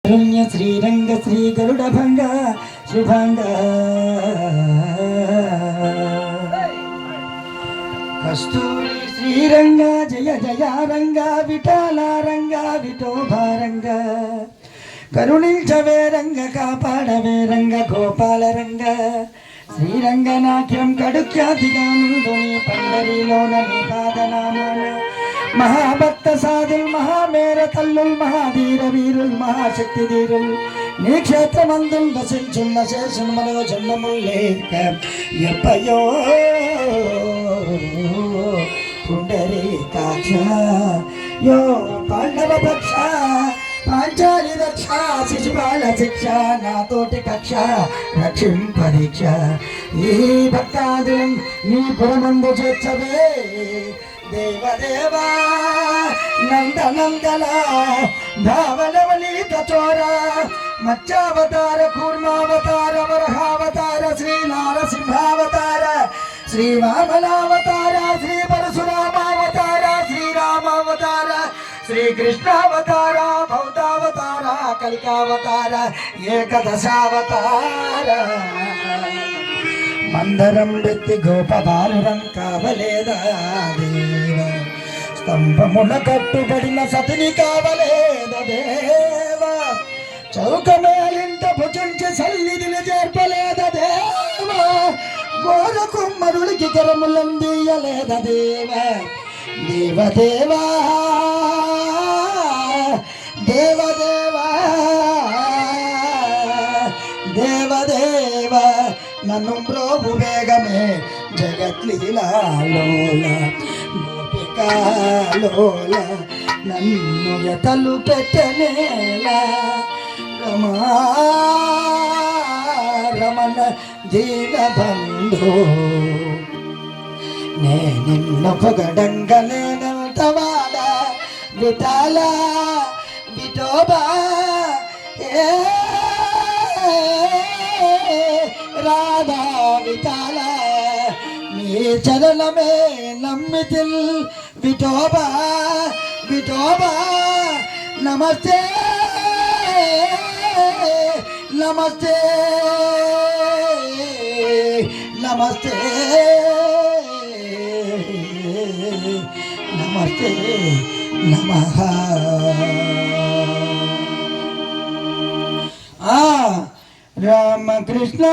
శ్రీరంగ శ్రీ గరుడ భంగ శుభంగ కస్తూరి శ్రీరంగ జయ జయ రంగ విఠాల రంగ విఠోభారంగ కరుణించవే రంగ కాపాడవే రంగ గోపాల రంగ శ్రీరంగనాట్యం కడుఖ్యాతిగా నుండుని పండరిలోన నీ పాదనామాన మహాభక్త సాధుల్ మహామేర తల్లుల్ మహాధీర వీరుల్ మహాశక్తి ధీరుల్ నీ క్షేత్రమందుల్ వసించున్న శేషన్మలో జన్మములేక ఎప్పయో పుండరీకాక్ష యో పాండవ పక్ష పాంచాలి రక్ష శిశుపాల శిక్ష నాతోటి కక్ష రక్షింపరీక్ష ఈ భక్తాదులం నీ పురమందు చేర్చవే దేవదేవా నందనందల భావనవలీత చోర మత్స్యావతార కూర్మావతార వరహావతార శ్రీ నారసింహావతార శ్రీ వామనావతార శ్రీ పరశురామావతార శ్రీరామావతార శ్రీకృష్ణావతార బౌద్ధావతార కలికావతార ఏకదశావతార మందరం వెత్తి గోపబాలురం కావలేదా దేవ స్తంభముల కట్టుబడిన సతిని కావలేద దేవ చౌకమేలింట భుజించి సన్నిధిని చేర్పలేద దేవ గోర కుమ్మరుడికి కరములందీయలేద దేవ దేవదేవా దేవదేవా దేవదేవ నన్ను బ్రోభు వేగమే జగత్లీలాలోల గోపికాలోల నన్ను ఎతలు పెట్టనేలా రమా రమణ దీనబంధు నే నిన్ను పొగడంగలేనంతవాడ విఠాల విఠోబా రాధా విఠాల నీ చరణమే నమ్మితిల్ విఠోబా విఠోబా నమస్తే నమస్తే నమస్తే నమస్తే నమః రామకృష్ణ